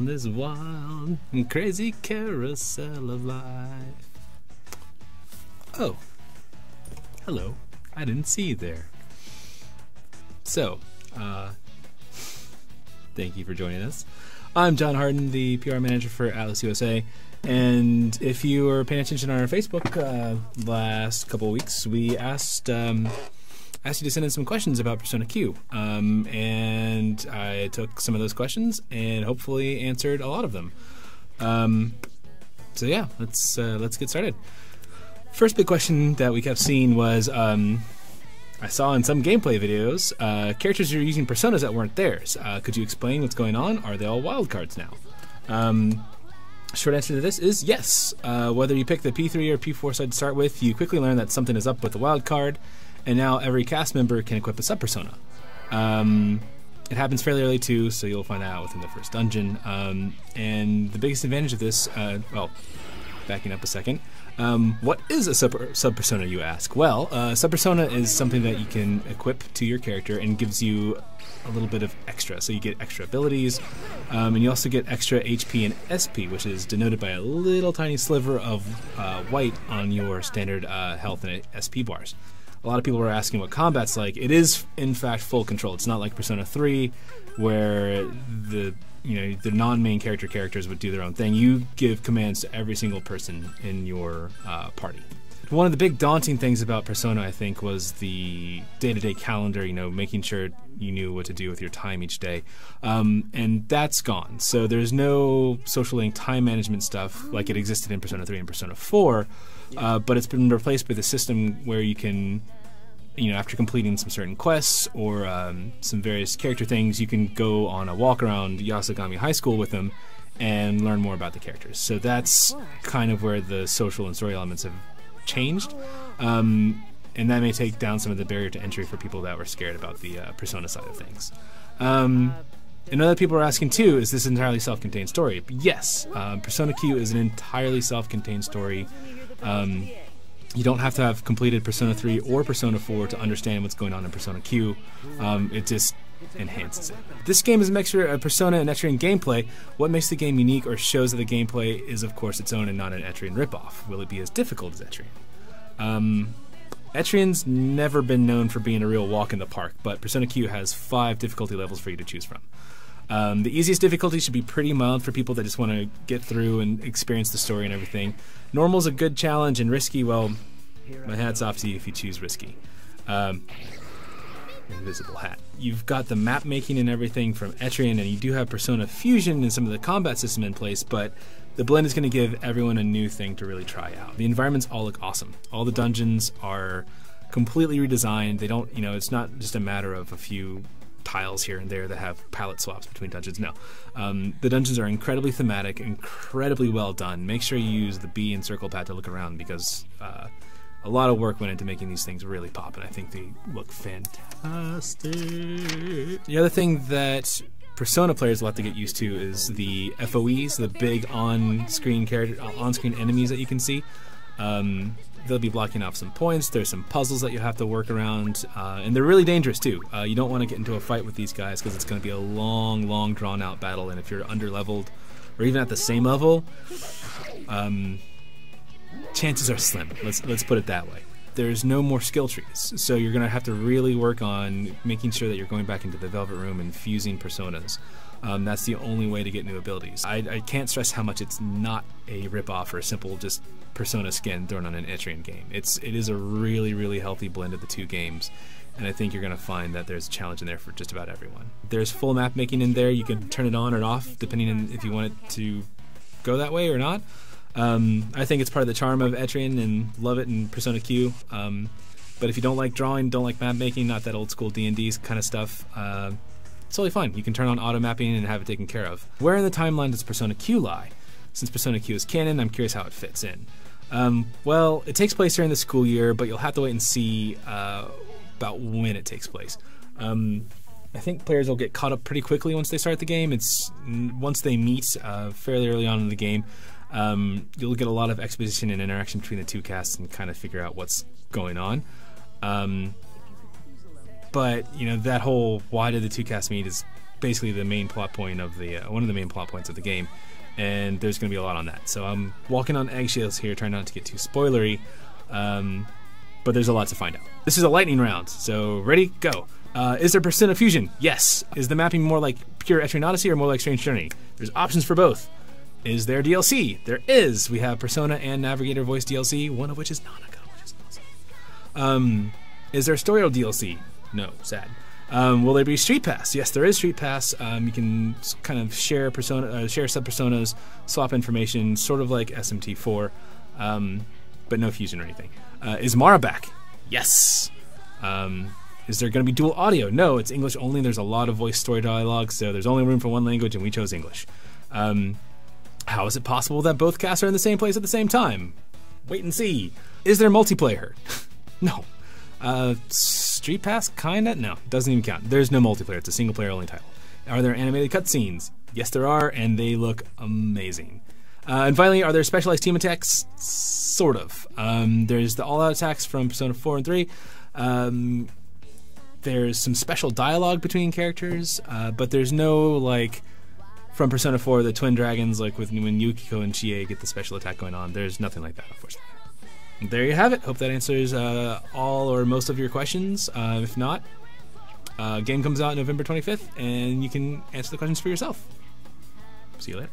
on this wild and crazy carousel of life. Oh, hello. I didn't see you there. So, thank you for joining us. I'm John Hardin, the PR manager for Atlus USA. And if you were paying attention on our Facebook last couple of weeks, we asked you to send in some questions about Persona Q. And I took some of those questions and hopefully answered a lot of them. So yeah, let's get started. First big question that we kept seeing was, I saw in some gameplay videos, characters are using personas that weren't theirs. Could you explain what's going on? Are they all wildcards now? Short answer to this is yes. Whether you pick the P3 or P4 side to start with, you quickly learn that something is up with the wild card, and now every cast member can equip a sub-persona. It happens fairly early too, so you'll find out within the first dungeon. And the biggest advantage of this, well, backing up a second, what is a sub-persona, you ask? Well, sub-persona is something that you can equip to your character and gives you a little bit of extra. So you get extra abilities, and you also get extra HP and SP, which is denoted by a little tiny sliver of white on your standard health and SP bars. A lot of people were asking what combat's like. It is, in fact, full control. It's not like Persona 3, where the non-main characters would do their own thing. You give commands to every single person in your party. One of the big daunting things about Persona, I think, was the day-to-day calendar, making sure you knew what to do with your time each day. And that's gone. So there's no social link time management stuff like it existed in Persona 3 and Persona 4, but it's been replaced with a system where you can, after completing some certain quests or some various character things, you can go on a walk around Yasogami High School with them and learn more about the characters. So that's kind of where the social and story elements have changed, and that may take down some of the barrier to entry for people that were scared about the Persona side of things. And other people are asking too, is this an entirely self-contained story? Yes, Persona Q is an entirely self-contained story. You don't have to have completed Persona 3 or Persona 4 to understand what's going on in Persona Q. It just enhances it. This game is a mixture of Persona and Etrian gameplay. What makes the game unique or shows that the gameplay is, of course, its own and not an Etrian ripoff? Will it be as difficult as Etrian? Etrian's never been known for being a real walk in the park, but Persona Q has 5 difficulty levels for you to choose from. The easiest difficulty should be pretty mild for people that just want to get through and experience the story and everything. Normal's a good challenge, and risky, well, my hat's off to you if you choose risky. Invisible hat. You've got the map making and everything from Etrian, and you do have Persona Fusion and some of the combat system in place, but the blend is going to give everyone a new thing to really try out. The environments all look awesome. All the dungeons are completely redesigned. They don't, it's not just a matter of a few tiles here and there that have palette swaps between dungeons. No. The dungeons are incredibly thematic, incredibly well done. Make sure you use the B and circle pad to look around, because a lot of work went into making these things really pop, and I think they look fantastic. The other thing that Persona players will have to get used to is the FOEs, the big on-screen enemies that you can see. They'll be blocking off some points. There's some puzzles that you have to work around, and they're really dangerous too. You don't want to get into a fight with these guys because it's going to be a long, drawn-out battle, and if you're under-leveled or even at the same level, chances are slim. Let's put it that way. There's no more skill trees, so you're going to have to really work on making sure that you're going back into the Velvet Room and fusing personas. That's the only way to get new abilities. I can't stress how much it's not a ripoff or a simple just Persona skin thrown on an Etrian game. It is a really healthy blend of the two games, and I think you're going to find that there's a challenge in there for just about everyone. There's full map making in there. You can turn it on or off depending on if you want it to go that way or not. I think it's part of the charm of Etrian and love it in Persona Q. But if you don't like drawing, don't like map making, not that old school D&D kind of stuff, it's totally fine. You can turn on auto mapping and have it taken care of. Where in the timeline does Persona Q lie? Since Persona Q is canon, I'm curious how it fits in. Well, it takes place during the school year, but you'll have to wait and see about when it takes place. I think players will get caught up pretty quickly once they start the game. Once they meet fairly early on in the game, you'll get a lot of exposition and interaction between the two casts and kind of figure out what's going on. But, that whole why did the two casts meet is basically the main plot point of the one of the main plot points of the game, and there's going to be a lot on that. So I'm walking on eggshells here, trying not to get too spoilery, but there's a lot to find out. This is a lightning round, so ready, go. Is there Persona Fusion? Yes. Is the mapping more like pure Etrian Odyssey or more like Strange Journey? There's options for both. Is there DLC? There is. We have Persona and Navigator voice DLC, one of which is Nanaka, which is awesome. Is there Story DLC? No, sad. Will there be Street Pass? Yes, there is Street Pass. You can kind of share share sub-personas, swap information, sort of like SMT4, but no fusion or anything. Is Mara back? Yes. Is there going to be dual audio? No, it's English only. There's a lot of voice story dialogue, so there's only room for one language, and we chose English. How is it possible that both casts are in the same place at the same time? Wait and see. Is there multiplayer? No. Street Pass? Kinda? No, doesn't even count. There's no multiplayer. It's a single-player only title. Are there animated cutscenes? Yes, there are, and they look amazing. And finally, are there specialized team attacks? Sort of. There's the all-out attacks from Persona 4 and 3. There's some special dialogue between characters, but there's no, like, from Persona 4, the Twin Dragons, like when Yukiko and Chie get the special attack going on. There's nothing like that, unfortunately. There you have it. Hope that answers all or most of your questions. If not, game comes out November 25th, and you can answer the questions for yourself. See you later.